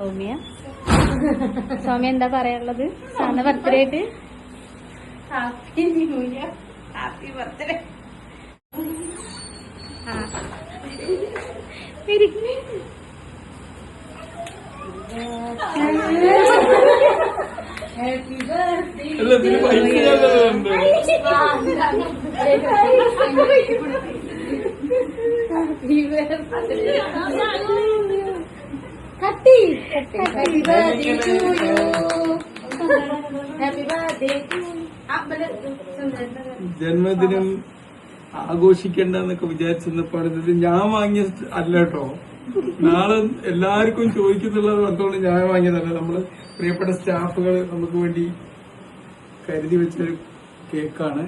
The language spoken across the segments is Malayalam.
സൗമ്യ സൗമ്യ എന്താ പറയാനുള്ളത്? സാറിന്റെ ബർത്ത്ഡേ ആയിട്ട് happy new year, happy birthday. Happy birthday. കട്ടി happy birthday to you. Happy birthday to ജന്മദിനം ആഘോഷിക്കണ്ടെന്നൊക്കെ വിചാരിച്ചിരുന്നപ്പോൾ ഇത് ഞാൻ വാങ്ങിയ അല്ല കേട്ടോ. നാളെ എല്ലാവർക്കും ചോദിക്കുന്നുള്ളത് അതുകൊണ്ട് ഞാൻ വാങ്ങിയതല്ല. നമ്മള് പ്രിയപ്പെട്ട സ്റ്റാഫുകൾ നമുക്ക് വേണ്ടി കരുതി വെച്ചൊരു കേക്കാണ്.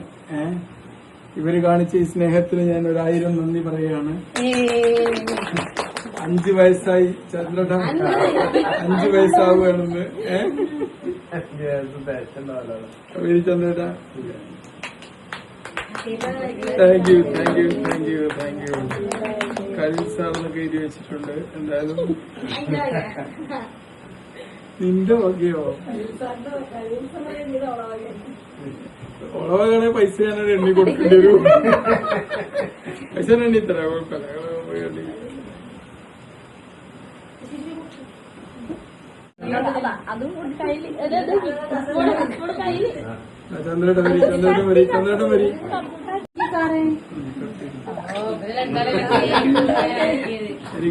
ഇവര് കാണിച്ച ഈ സ്നേഹത്തിന് ഞാൻ 1000 നന്ദി പറയുകയാണ്. 5 വയസ്സായി ചന്ദ്രട, 5 വയസ്സാവുകയാണെന്ന്. ചന്ദ്രട, thank you thank you thank you thank you. Kareem സാറിനൊക്കെ എഴുതി വെച്ചിട്ടുണ്ട്. എന്തായാലും നിന്റെ വകയോ ഉളവാകണേ പൈസ ഞാനൊരു എണ്ണി കൊടുക്കേണ്ടി വരും. പൈസ എണ്ണി തരാം, കുഴപ്പമില്ല. ചന്ദ്രേട്ടൻ വരി, ചന്ദ്രേട്ടൻ വരി, ചന്ദ്രേട്ടൻ വരി. ശരി.